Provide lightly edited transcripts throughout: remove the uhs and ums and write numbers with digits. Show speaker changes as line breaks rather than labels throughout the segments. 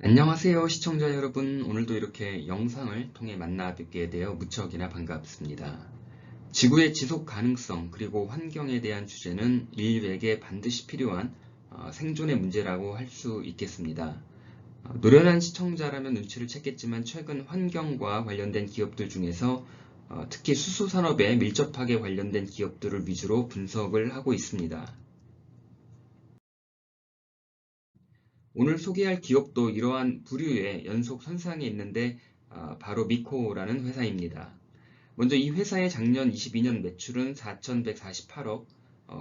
안녕하세요, 시청자 여러분. 오늘도 이렇게 영상을 통해 만나 뵙게 되어 무척이나 반갑습니다. 지구의 지속 가능성 그리고 환경에 대한 주제는 인류에게 반드시 필요한 생존의 문제라고 할 수 있겠습니다. 노련한 시청자라면 눈치를 챘겠지만 최근 환경과 관련된 기업들 중에서 특히 수소산업에 밀접하게 관련된 기업들을 위주로 분석을 하고 있습니다. 오늘 소개할 기업도 이러한 부류의 연속 선상에 있는데 바로 미코라는 회사입니다. 먼저 이 회사의 작년 22년 매출은 4,148억,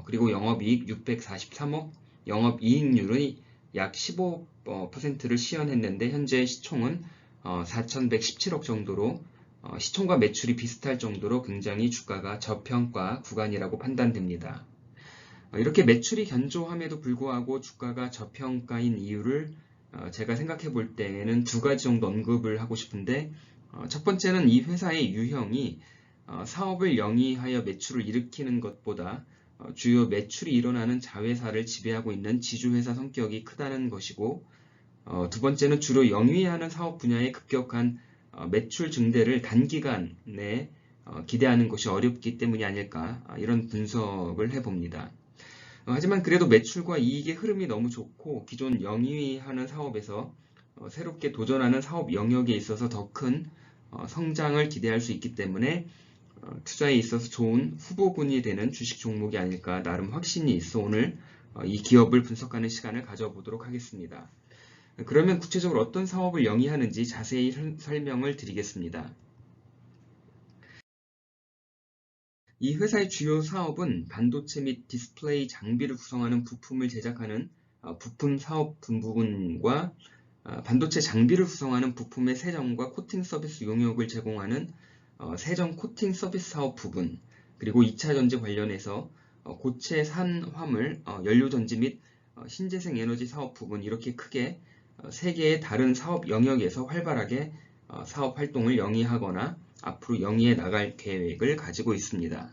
그리고 영업이익 643억, 영업이익률이 약 15%를 시현했는데 현재 시총은 4,117억 정도로 시총과 매출이 비슷할 정도로 굉장히 주가가 저평가 구간이라고 판단됩니다. 이렇게 매출이 견조함에도 불구하고 주가가 저평가인 이유를 제가 생각해 볼 때에는 두 가지 정도 언급을 하고 싶은데, 첫 번째는 이 회사의 유형이 사업을 영위하여 매출을 일으키는 것보다 주요 매출이 일어나는 자회사를 지배하고 있는 지주회사 성격이 크다는 것이고, 두 번째는 주로 영위하는 사업 분야의 급격한 매출 증대를 단기간에 기대하는 것이 어렵기 때문이 아닐까, 이런 분석을 해봅니다. 하지만 그래도 매출과 이익의 흐름이 너무 좋고 기존 영위하는 사업에서 새롭게 도전하는 사업 영역에 있어서 더 큰 성장을 기대할 수 있기 때문에 투자에 있어서 좋은 후보군이 되는 주식 종목이 아닐까 나름 확신이 있어 오늘 이 기업을 분석하는 시간을 가져보도록 하겠습니다. 그러면 구체적으로 어떤 사업을 영위하는지 자세히 설명을 드리겠습니다. 이 회사의 주요 사업은 반도체 및 디스플레이 장비를 구성하는 부품을 제작하는 부품 사업 부분과 반도체 장비를 구성하는 부품의 세정과 코팅 서비스 용역을 제공하는 세정 코팅 서비스 사업 부분, 그리고 2차 전지 관련해서 고체 산화물, 연료 전지 및 신재생 에너지 사업 부분, 이렇게 크게 세 개의 다른 사업 영역에서 활발하게 사업 활동을 영위하거나 앞으로 영위해 나갈 계획을 가지고 있습니다.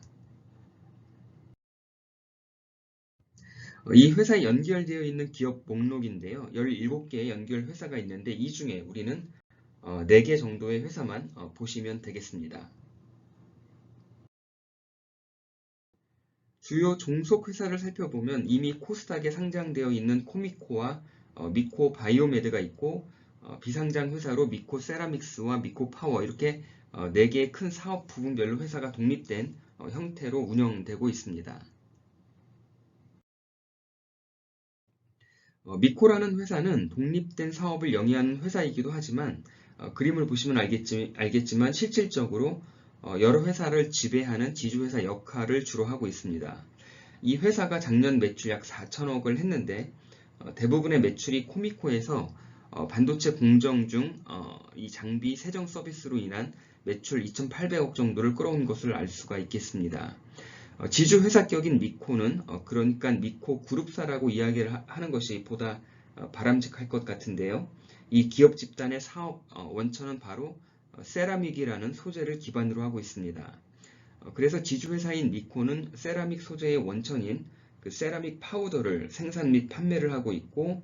이 회사에 연결되어 있는 기업 목록인데요. 17개의 연결 회사가 있는데 이 중에 우리는 4개 정도의 회사만 보시면 되겠습니다. 주요 종속 회사를 살펴보면 이미 코스닥에 상장되어 있는 코미코와 미코 바이오메드가 있고, 비상장 회사로 미코 세라믹스와 미코 파워, 이렇게 4개의 큰 사업 부분별로 회사가 독립된 형태로 운영되고 있습니다. 미코라는 회사는 독립된 사업을 영위하는 회사이기도 하지만 그림을 보시면 알겠지만 실질적으로 여러 회사를 지배하는 지주회사 역할을 주로 하고 있습니다. 이 회사가 작년 매출 약 4천억을 했는데 대부분의 매출이 코미코에서 반도체 공정 중 이 장비 세정 서비스로 인한 매출 2,800억 정도를 끌어온 것을 알 수가 있겠습니다. 지주 회사격인 미코는 그러니까 미코 그룹사라고 이야기를 하는 것이 보다 바람직할 것 같은데요. 이 기업 집단의 사업 원천은 바로 세라믹이라는 소재를 기반으로 하고 있습니다. 그래서 지주회사인 미코는 세라믹 소재의 원천인 그 세라믹 파우더를 생산 및 판매를 하고 있고,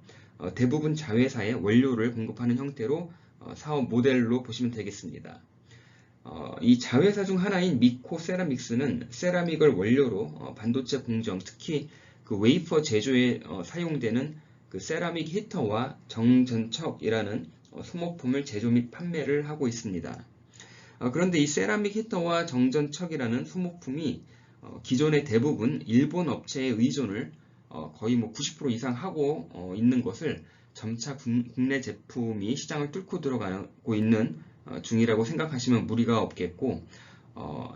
대부분 자회사에 원료를 공급하는 형태로 사업 모델로 보시면 되겠습니다. 이 자회사 중 하나인 미코 세라믹스는 세라믹을 원료로 반도체 공정, 특히 그 웨이퍼 제조에 사용되는 그 세라믹 히터와 정전척이라는 소모품을 제조 및 판매를 하고 있습니다. 그런데 이 세라믹 히터와 정전척이라는 소모품이 기존의 대부분 일본 업체의 의존을 거의 90% 이상 하고 있는 것을 점차 국내 제품이 시장을 뚫고 들어가고 있는 중이라고 생각하시면 무리가 없겠고,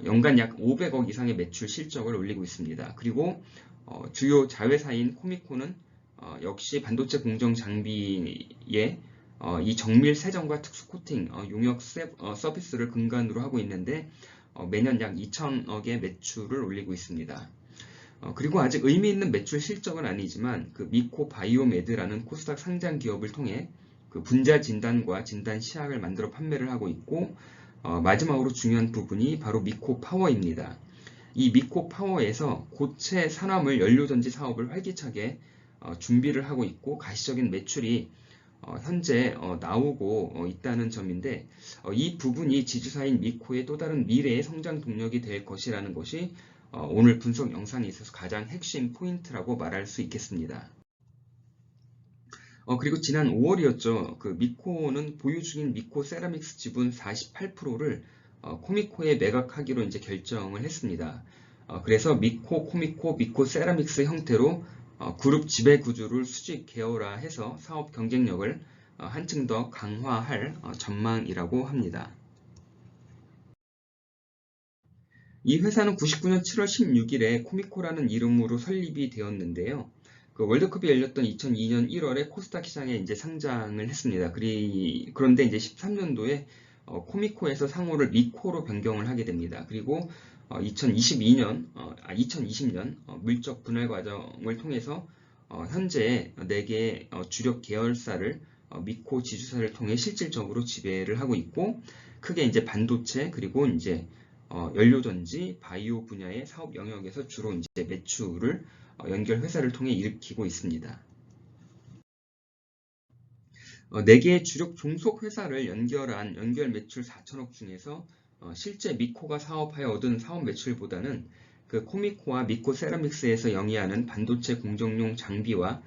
연간 약 500억 이상의 매출 실적을 올리고 있습니다. 그리고 주요 자회사인 코미코는 역시 반도체 공정 장비에 이 정밀 세정과 특수 코팅 용역 서비스를 근간으로 하고 있는데 매년 약 2천억의 매출을 올리고 있습니다. 그리고 아직 의미 있는 매출 실적은 아니지만 그 미코 바이오메드라는 코스닥 상장 기업을 통해 그 분자 진단과 진단 시약을 만들어 판매를 하고 있고, 마지막으로 중요한 부분이 바로 미코 파워입니다. 이 미코 파워에서 고체 산화물 연료전지 사업을 활기차게 준비를 하고 있고, 가시적인 매출이 현재 나오고 있다는 점인데 이 부분이 지주사인 미코의 또 다른 미래의 성장 동력이 될 것이라는 것이 오늘 분석 영상에 있어서 가장 핵심 포인트라고 말할 수 있겠습니다. 그리고 지난 5월이었죠. 그 미코는 보유 중인 미코 세라믹스 지분 48%를 코미코에 매각하기로 이제 결정을 했습니다. 그래서 미코, 코미코, 미코 세라믹스 형태로 그룹 지배 구조를 수직 계열화해서 사업 경쟁력을 한층 더 강화할 전망이라고 합니다. 이 회사는 99년 7월 16일에 코미코라는 이름으로 설립이 되었는데요. 그 월드컵이 열렸던 2002년 1월에 코스닥 시장에 이제 상장을 했습니다. 그런데 이제 13년도에 코미코에서 상호를 미코로 변경을 하게 됩니다. 그리고 2020년 물적 분할 과정을 통해서 현재 4개의 주력 계열사를 미코 지주사를 통해 실질적으로 지배를 하고 있고, 크게 이제 반도체 그리고 이제 연료전지, 바이오 분야의 사업 영역에서 주로 이제 매출을 연결 회사를 통해 일으키고 있습니다. 4개의 주력 종속 회사를 연결한 연결 매출 4천억 중에서 실제 미코가 사업하여 얻은 사업 매출보다는 그 코미코와 미코 세라믹스에서 영위하는 반도체 공정용 장비와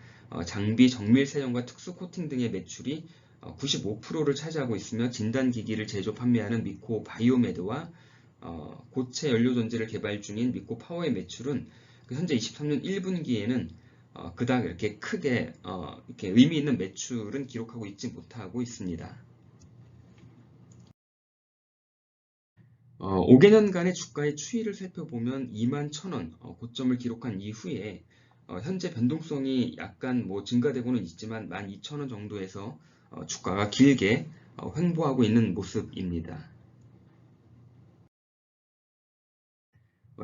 장비 정밀 세정과 특수 코팅 등의 매출이 95%를 차지하고 있으며, 진단기기를 제조 판매하는 미코 바이오메드와 고체 연료전지를 개발 중인 미코 파워의 매출은 현재 23년 1분기에는 그닥 이렇게 크게 이렇게 의미 있는 매출은 기록하고 있지 못하고 있습니다. 5개년간의 주가의 추이를 살펴보면 21,000원 고점을 기록한 이후에 현재 변동성이 약간 증가되고는 있지만 12,000원 정도에서 주가가 길게 횡보하고 있는 모습입니다.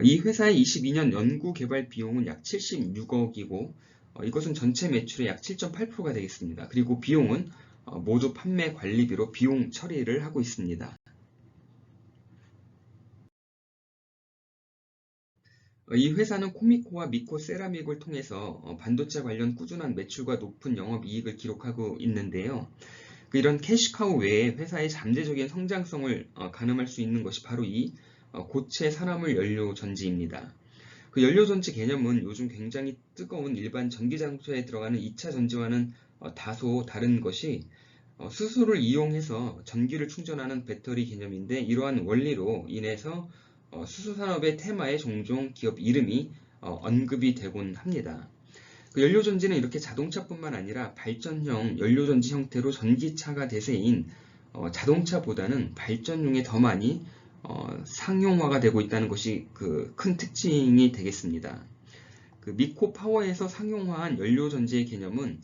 이 회사의 22년 연구 개발 비용은 약 76억이고 이것은 전체 매출의 약 7.8%가 되겠습니다. 그리고 비용은 모두 판매 관리비로 비용 처리를 하고 있습니다. 이 회사는 코미코와 미코 세라믹을 통해서 반도체 관련 꾸준한 매출과 높은 영업이익을 기록하고 있는데요. 이런 캐시카우 외에 회사의 잠재적인 성장성을 가늠할 수 있는 것이 바로 이 고체 산화물 연료 전지입니다. 그 연료 전지 개념은 요즘 굉장히 뜨거운 일반 전기자동차에 들어가는 2차 전지와는 다소 다른 것이 수소를 이용해서 전기를 충전하는 배터리 개념인데, 이러한 원리로 인해서 수소 산업의 테마에 종종 기업 이름이 언급이 되곤 합니다. 그 연료전지는 이렇게 자동차뿐만 아니라 발전형 연료전지 형태로 전기차가 대세인 자동차보다는 발전용에 더 많이 상용화가 되고 있다는 것이 그 큰 특징이 되겠습니다. 그 미코 파워에서 상용화한 연료전지의 개념은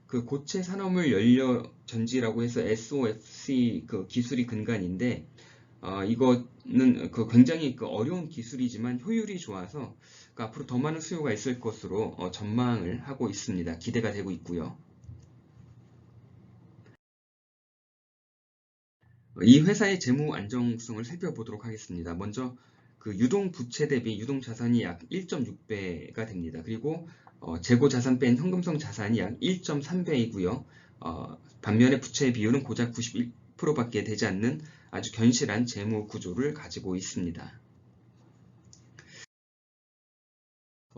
그 고체 산화물 연료전지라고 해서 SOFC 그 기술이 근간인데, 이거는 굉장히 어려운 기술이지만 효율이 좋아서 앞으로 더 많은 수요가 있을 것으로 전망을 하고 있습니다. 기대가 되고 있고요. 이 회사의 재무 안정성을 살펴보도록 하겠습니다. 먼저 그 유동 부채 대비 유동 자산이 약 1.6배가 됩니다. 그리고 재고 자산 뺀 현금성 자산이 약 1.3배이고요. 반면에 부채의 비율은 고작 91%밖에 되지 않는 아주 견실한 재무 구조를 가지고 있습니다.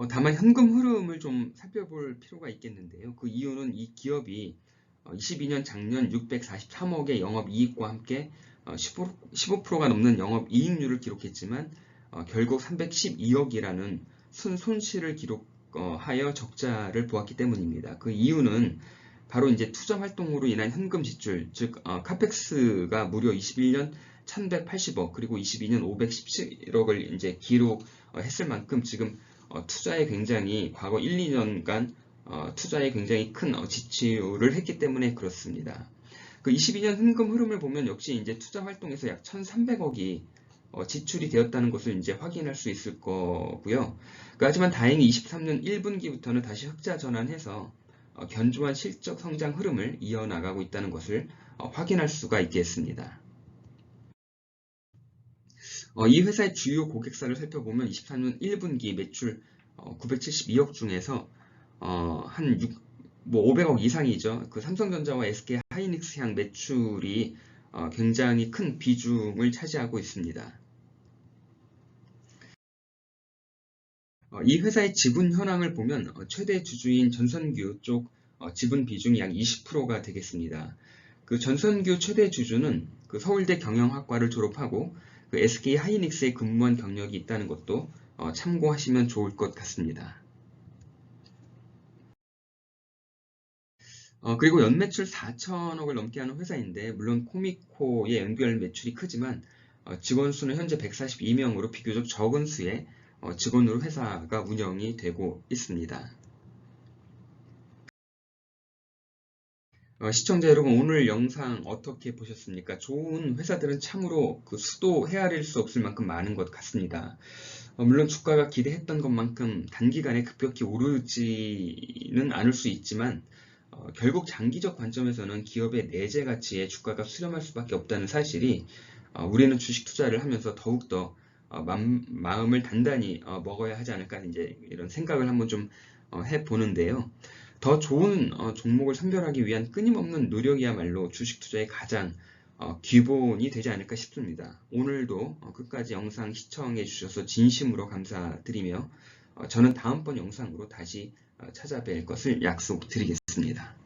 다만 현금 흐름을 좀 살펴볼 필요가 있겠는데요. 그 이유는 이 기업이 22년 작년 643억의 영업이익과 함께 15%가 넘는 영업이익률을 기록했지만 결국 312억이라는 손실을 기록하여 적자를 보았기 때문입니다. 그 이유는 바로 이제 투자 활동으로 인한 현금 지출, 즉 카펙스가 무려 21년 1180억 그리고 22년 517억을 이제 기록했을 만큼 지금 투자에 굉장히 과거 1, 2년간 투자에 굉장히 큰 지출을 했기 때문에 그렇습니다. 그 22년 현금 흐름을 보면 역시 이제 투자 활동에서 약 1,300억이 지출이 되었다는 것을 이제 확인할 수 있을 거고요. 하지만 다행히 23년 1분기부터는 다시 흑자 전환해서 견조한 실적 성장 흐름을 이어나가고 있다는 것을 확인할 수가 있겠습니다. 이 회사의 주요 고객사를 살펴보면 23년 1분기 매출 972억 중에서 한 500억 이상이죠. 그 삼성전자와 SK 하이닉스향 매출이 굉장히 큰 비중을 차지하고 있습니다. 이 회사의 지분 현황을 보면 최대 주주인 전선규 쪽 지분 비중이 약 20%가 되겠습니다. 그 전선규 최대 주주는 그 서울대 경영학과를 졸업하고 그 SK 하이닉스에 근무한 경력이 있다는 것도 참고하시면 좋을 것 같습니다. 그리고 연매출 4천억을 넘게 하는 회사인데 물론 코미코의 연결 매출이 크지만 직원 수는 현재 142명으로 비교적 적은 수의 직원으로 회사가 운영이 되고 있습니다. 시청자 여러분, 오늘 영상 어떻게 보셨습니까? 좋은 회사들은 참으로 그 수도 헤아릴 수 없을 만큼 많은 것 같습니다. 물론 주가가 기대했던 것만큼 단기간에 급격히 오르지는 않을 수 있지만 결국 장기적 관점에서는 기업의 내재 가치에 주가가 수렴할 수밖에 없다는 사실이 우리는 주식 투자를 하면서 더욱더 마음을 단단히 먹어야 하지 않을까 이제 이런 생각을 한번 좀 해보는데요. 더 좋은 종목을 선별하기 위한 끊임없는 노력이야말로 주식 투자의 가장 기본이 되지 않을까 싶습니다. 오늘도 끝까지 영상 시청해 주셔서 진심으로 감사드리며 저는 다음번 영상으로 다시 찾아뵐 것을 약속드리겠습니다.